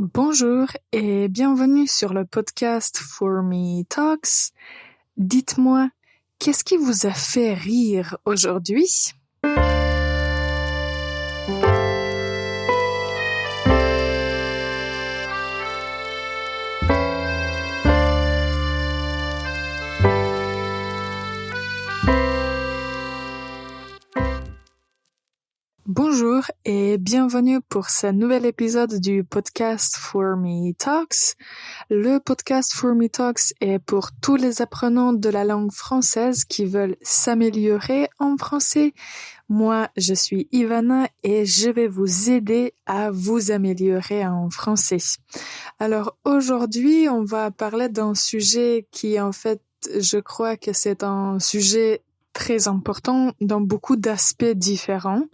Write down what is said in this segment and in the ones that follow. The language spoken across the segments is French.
Bonjour et bienvenue sur le podcast For Me Talks. Dites-moi, qu'est-ce qui vous a fait rire aujourd'hui? Bonjour et bienvenue pour ce nouvel épisode du podcast For Me Talks. Le podcast For Me Talks est pour tous les apprenants de la langue française qui veulent s'améliorer en français. Moi, je suis Ivana et je vais vous aider à vous améliorer en français. Alors aujourd'hui, on va parler d'un sujet qui en fait, je crois que c'est un sujet très important dans beaucoup d'aspects différents.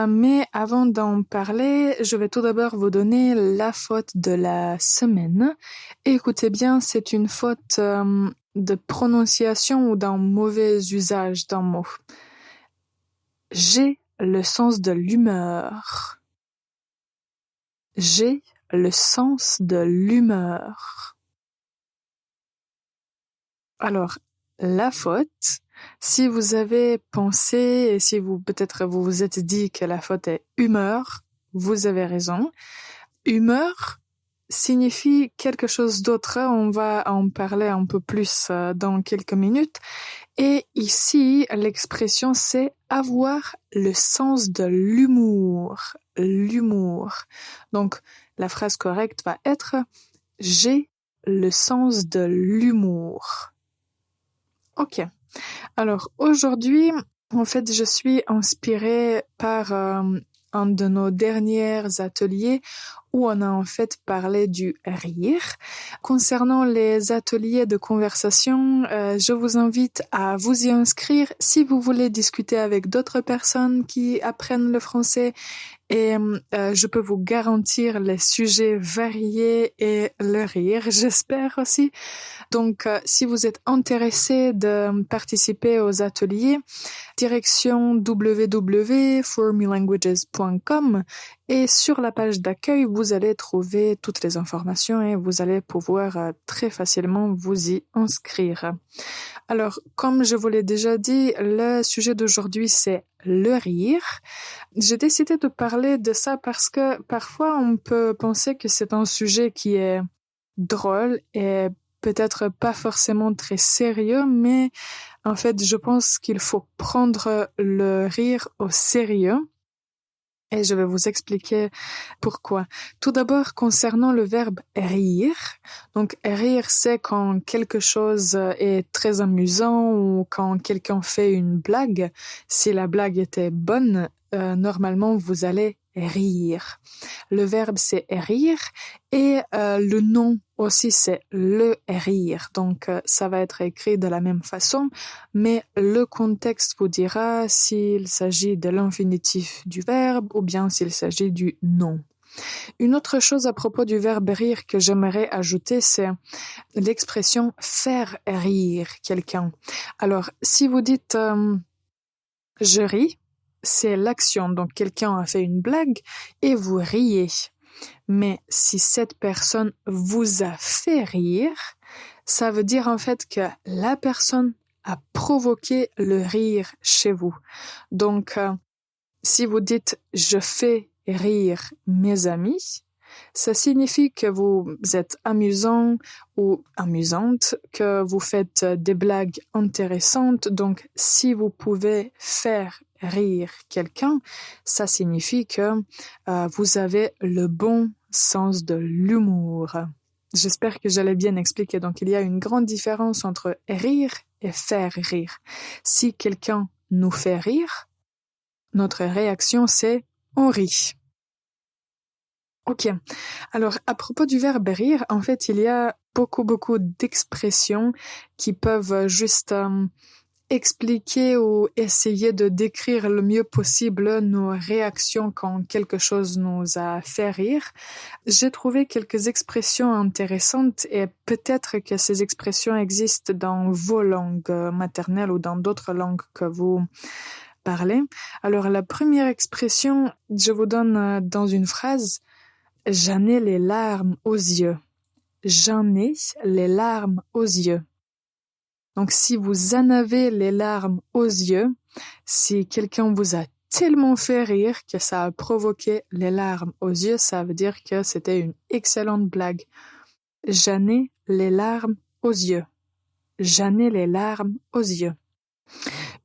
Mais avant d'en parler, je vais tout d'abord vous donner la faute de la semaine. Écoutez bien, c'est une faute de prononciation ou d'un mauvais usage d'un mot. J'ai le sens de l'humeur. J'ai le sens de l'humeur. Alors, la faute, si vous avez pensé et si peut-être vous vous êtes dit que la faute est humeur, vous avez raison. Humeur signifie quelque chose d'autre. On va en parler un peu plus dans quelques minutes. Et ici, l'expression c'est avoir le sens de l'humour. L'humour. Donc, la phrase correcte va être « J'ai le sens de l'humour ». Ok. Alors aujourd'hui, en fait, je suis inspirée par un de nos derniers ateliers où on a en fait parlé du rire. Concernant les ateliers de conversation, je vous invite à vous y inscrire si vous voulez discuter avec d'autres personnes qui apprennent le français. Et je peux vous garantir les sujets variés et le rire, j'espère aussi. Donc, si vous êtes intéressé de participer aux ateliers, direction www.formelanguages.com et sur la page d'accueil, vous allez trouver toutes les informations et vous allez pouvoir très facilement vous y inscrire. Alors, comme je vous l'ai déjà dit, le sujet d'aujourd'hui, c'est le rire. J'ai décidé de parler de ça parce que parfois on peut penser que c'est un sujet qui est drôle et peut-être pas forcément très sérieux, mais en fait, je pense qu'il faut prendre le rire au sérieux. Et je vais vous expliquer pourquoi. Tout d'abord, concernant le verbe rire. Donc, rire, c'est quand quelque chose est très amusant ou quand quelqu'un fait une blague. Si la blague était bonne, normalement, vous allez rire. Le verbe, c'est rire et le nom aussi, c'est le rire. Donc, ça va être écrit de la même façon, mais le contexte vous dira s'il s'agit de l'infinitif du verbe ou bien s'il s'agit du nom. Une autre chose à propos du verbe rire que j'aimerais ajouter, c'est l'expression faire rire quelqu'un. Alors, si vous dites je ris, c'est l'action, donc quelqu'un a fait une blague et vous riez. Mais si cette personne vous a fait rire, ça veut dire en fait que la personne a provoqué le rire chez vous. Donc, si vous dites « je fais rire mes amis », ça signifie que vous êtes amusant ou amusante, que vous faites des blagues intéressantes. Donc, si vous pouvez faire rire quelqu'un, ça signifie que vous avez le bon sens de l'humour. J'espère que je l'ai bien expliqué. Donc, il y a une grande différence entre rire et faire rire. Si quelqu'un nous fait rire, notre réaction, c'est « on rit ». Ok. Alors, à propos du verbe rire, en fait, il y a beaucoup d'expressions qui peuvent juste expliquer ou essayer de décrire le mieux possible nos réactions quand quelque chose nous a fait rire. J'ai trouvé quelques expressions intéressantes et peut-être que ces expressions existent dans vos langues maternelles ou dans d'autres langues que vous parlez. Alors, la première expression, je vous donne dans une phrase. j'en ai les larmes aux yeux. J'en ai les larmes aux yeux. Donc, si vous en avez les larmes aux yeux, si quelqu'un vous a tellement fait rire que ça a provoqué les larmes aux yeux, ça veut dire que c'était une excellente blague. J'en ai les larmes aux yeux. J'en ai les larmes aux yeux.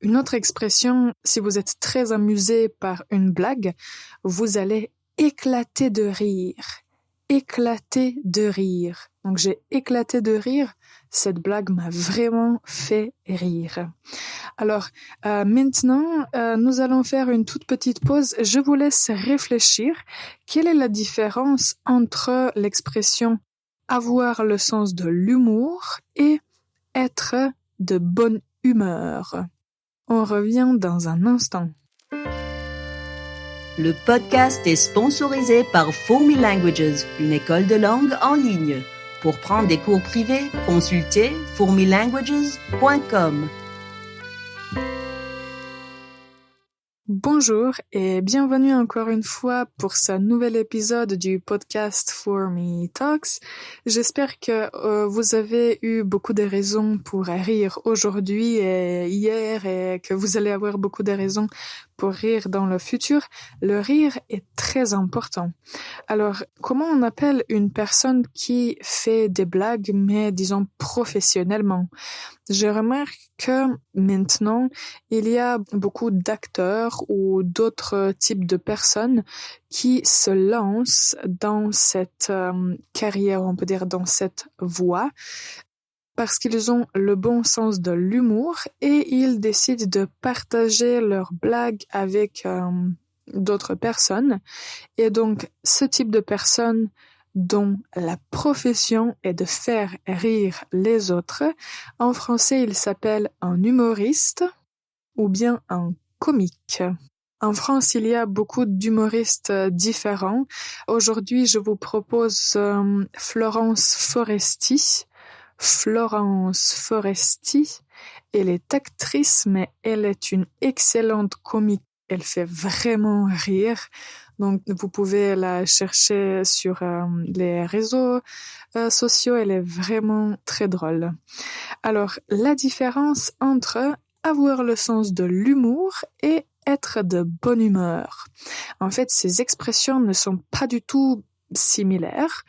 Une autre expression, si vous êtes très amusé par une blague, vous allez éclater de rire. Éclater de rire. Donc j'ai éclaté de rire, cette blague m'a vraiment fait rire. Alors maintenant, nous allons faire une toute petite pause. Je vous laisse réfléchir. Quelle est la différence entre l'expression avoir le sens de l'humour et être de bonne humeur? On revient dans un instant. Le podcast est sponsorisé par Fourmi Languages, une école de langue en ligne. Pour prendre des cours privés, consultez fourmilanguages.com. Bonjour et bienvenue encore une fois pour ce nouvel épisode du podcast Fourmi Talks. J'espère que vous avez eu beaucoup de raisons pour rire aujourd'hui et hier et que vous allez avoir beaucoup de raisons pour rire dans le futur. Le rire est très important. Alors, comment on appelle une personne qui fait des blagues, mais disons professionnellement? Je remarque que maintenant, il y a beaucoup d'acteurs ou d'autres types de personnes qui se lancent dans cette carrière, on peut dire dans cette voie, parce qu'ils ont le bon sens de l'humour et ils décident de partager leurs blagues avec d'autres personnes. Et donc, ce type de personnes dont la profession est de faire rire les autres, en français, il s'appelle un humoriste ou bien un comique. En France, il y a beaucoup d'humoristes différents. Aujourd'hui, je vous propose Florence Foresti. Florence Foresti, elle est actrice, mais elle est une excellente comique. Elle fait vraiment rire. Donc, vous pouvez la chercher sur les réseaux sociaux. Elle est vraiment très drôle. Alors, la différence entre avoir le sens de l'humour et être de bonne humeur. En fait, ces expressions ne sont pas du tout similaires.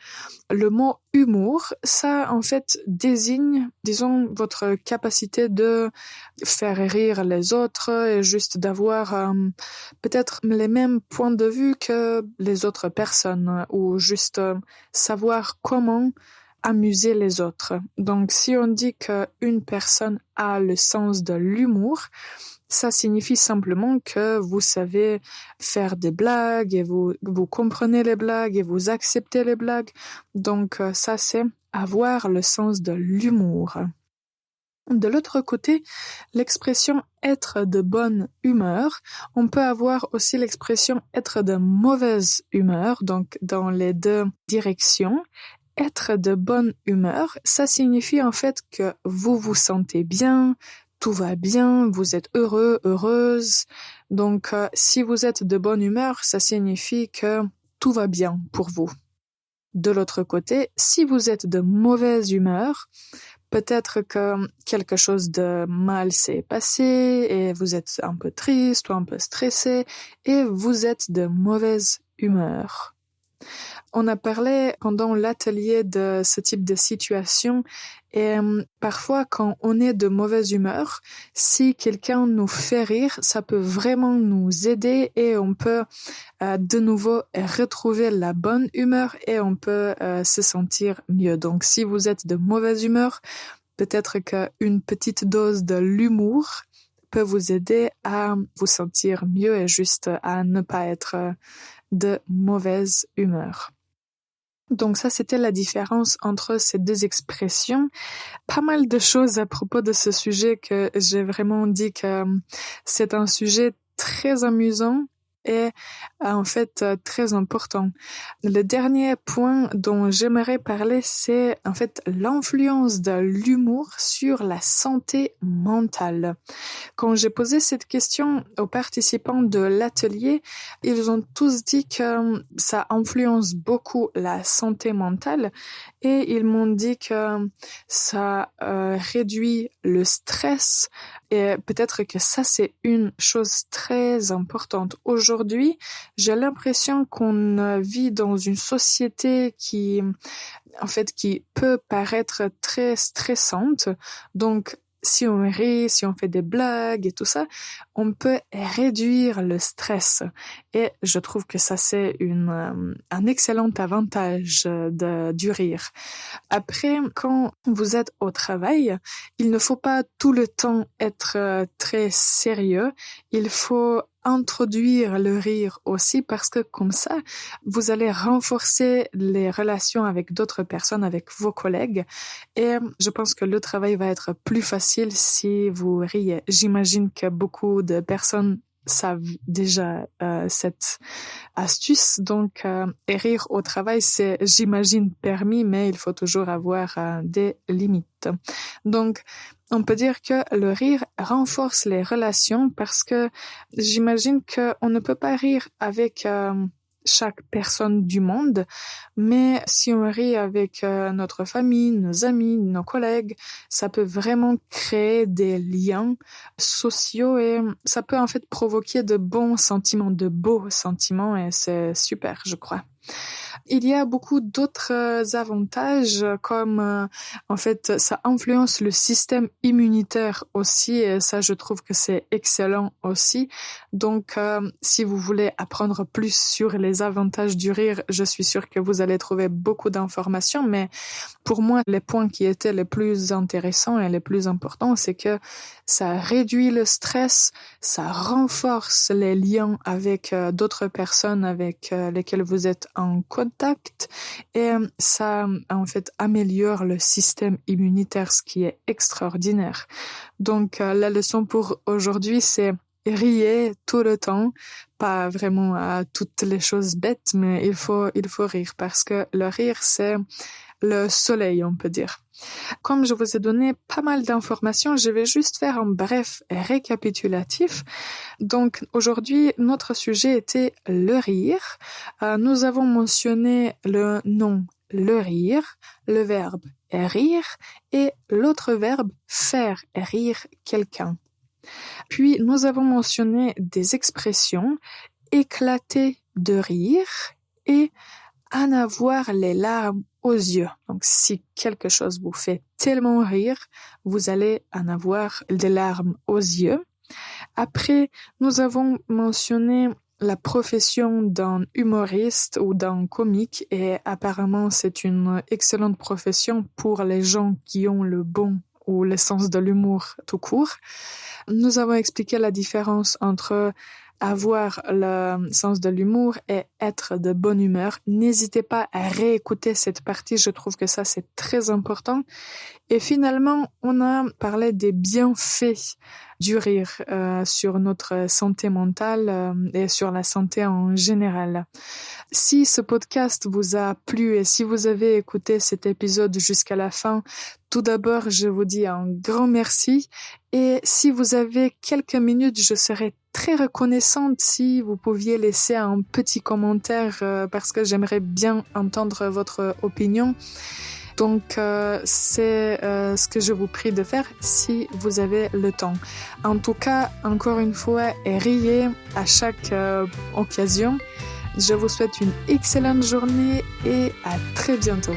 Le mot humour, ça en fait désigne, disons, votre capacité de faire rire les autres et juste d'avoir peut-être les mêmes points de vue que les autres personnes ou juste savoir comment amuser les autres. Donc si on dit qu'une personne a le sens de l'humour, ça signifie simplement que vous savez faire des blagues et vous comprenez les blagues et vous acceptez les blagues. Donc ça, c'est avoir le sens de l'humour. De l'autre côté, l'expression être de bonne humeur, on peut avoir aussi l'expression être de mauvaise humeur, donc dans les deux directions. Être de bonne humeur, ça signifie en fait que vous vous sentez bien, tout va bien, vous êtes heureux, heureuse. Donc, si vous êtes de bonne humeur, ça signifie que tout va bien pour vous. De l'autre côté, si vous êtes de mauvaise humeur, peut-être que quelque chose de mal s'est passé et vous êtes un peu triste ou un peu stressé et vous êtes de mauvaise humeur. On a parlé pendant l'atelier de ce type de situation et parfois quand on est de mauvaise humeur, si quelqu'un nous fait rire, ça peut vraiment nous aider et on peut de nouveau retrouver la bonne humeur et on peut se sentir mieux. Donc si vous êtes de mauvaise humeur, peut-être qu'une petite dose de l'humour peut vous aider à vous sentir mieux et juste à ne pas être de mauvaise humeur. Donc ça, c'était la différence entre ces deux expressions. Pas mal de choses à propos de ce sujet que j'ai vraiment dit que c'est un sujet très amusant est en fait très important. Le dernier point dont j'aimerais parler, c'est en fait l'influence de l'humour sur la santé mentale. Quand j'ai posé cette question aux participants de l'atelier, ils ont tous dit que ça influence beaucoup la santé mentale et ils m'ont dit que ça réduit le stress et peut-être que ça c'est une chose très importante. Aujourd'hui, j'ai l'impression qu'on vit dans une société qui peut paraître très stressante. Donc si on rit, si on fait des blagues et tout ça, on peut réduire le stress. Et je trouve que ça, c'est un excellent avantage du rire. Après, quand vous êtes au travail, il ne faut pas tout le temps être très sérieux. Il faut introduire le rire aussi parce que comme ça, vous allez renforcer les relations avec d'autres personnes, avec vos collègues et je pense que le travail va être plus facile si vous riez. J'imagine que beaucoup de personnes savent déjà cette astuce, donc rire au travail, c'est j'imagine permis, mais il faut toujours avoir des limites. Donc, on peut dire que le rire renforce les relations parce que j'imagine qu'on ne peut pas rire avec chaque personne du monde, mais si on rit avec notre famille, nos amis, nos collègues, ça peut vraiment créer des liens sociaux et ça peut en fait provoquer de bons sentiments, de beaux sentiments et c'est super, je crois. Il y a beaucoup d'autres avantages comme en fait ça influence le système immunitaire aussi et ça je trouve que c'est excellent aussi. Donc si vous voulez apprendre plus sur les avantages du rire, je suis sûre que vous allez trouver beaucoup d'informations, mais pour moi les points qui étaient les plus intéressants et les plus importants, c'est que ça réduit le stress, ça renforce les liens avec d'autres personnes avec lesquelles vous êtes en contact et ça en fait améliore le système immunitaire, ce qui est extraordinaire. Donc la leçon pour aujourd'hui, c'est riez tout le temps, pas vraiment à toutes les choses bêtes, mais il faut rire parce que le rire c'est le soleil, on peut dire. Comme je vous ai donné pas mal d'informations, je vais juste faire un bref récapitulatif. Donc aujourd'hui, notre sujet était le rire. Nous avons mentionné le nom le rire, le verbe rire et l'autre verbe faire rire quelqu'un. Puis nous avons mentionné des expressions éclater de rire et en avoir les larmes aux yeux. Donc, si quelque chose vous fait tellement rire, vous allez en avoir des larmes aux yeux. Après, nous avons mentionné la profession d'un humoriste ou d'un comique et apparemment, c'est une excellente profession pour les gens qui ont le bon ou le sens de l'humour tout court. Nous avons expliqué la différence entre avoir le sens de l'humour et être de bonne humeur. N'hésitez pas à réécouter cette partie, je trouve que ça c'est très important. Et finalement, on a parlé des bienfaits du rire sur notre santé mentale et sur la santé en général. Si ce podcast vous a plu et si vous avez écouté cet épisode jusqu'à la fin, tout d'abord, je vous dis un grand merci. Et si vous avez quelques minutes, je serais très reconnaissante si vous pouviez laisser un petit commentaire parce que j'aimerais bien entendre votre opinion. Donc, c'est ce que je vous prie de faire si vous avez le temps. En tout cas, encore une fois, riez à chaque occasion. Je vous souhaite une excellente journée et à très bientôt.